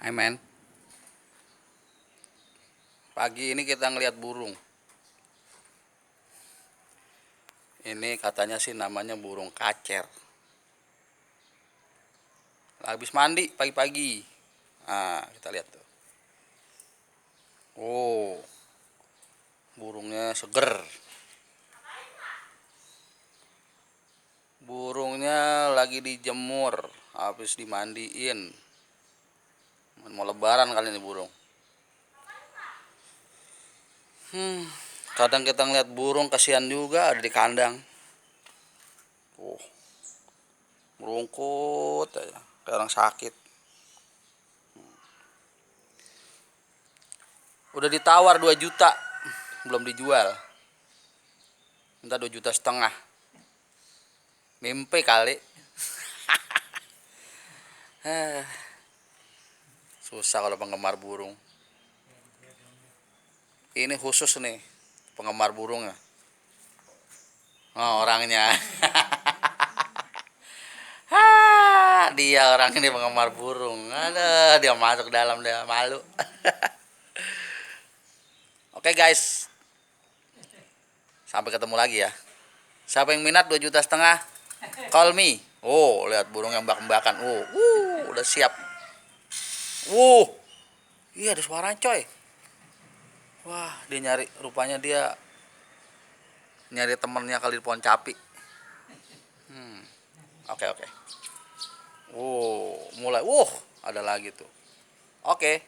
Hai men, pagi ini kita ngelihat burung. Ini katanya sih namanya burung kacer. Habis mandi pagi-pagi. Nah, kita lihat tuh. Oh, burungnya seger. Burungnya lagi dijemur, habis dimandiin. Mau lebaran kali ini burung. Kadang kita ngeliat burung kasihan juga ada di kandang. Oh, merungkut aja, kayak orang sakit. Udah ditawar 2 juta, belum dijual. Minta 2,5 juta. Mimpi kali. Susah kalau penggemar burung. Ini khusus nih penggemar burungnya. Oh, orangnya. Dia orang ini penggemar burung. Ada dia masuk dalam, dia malu. Oke guys, sampai ketemu lagi ya. Siapa yang minat 2,5 juta? Call me. Oh, lihat burung yang mbak-mbakan. Oh, udah siap. Iya ada suara coy. Wah, dia nyari, rupanya dia nyari temennya kali di pohon capi. Oke. Mulai. Ada lagi tuh. Oke.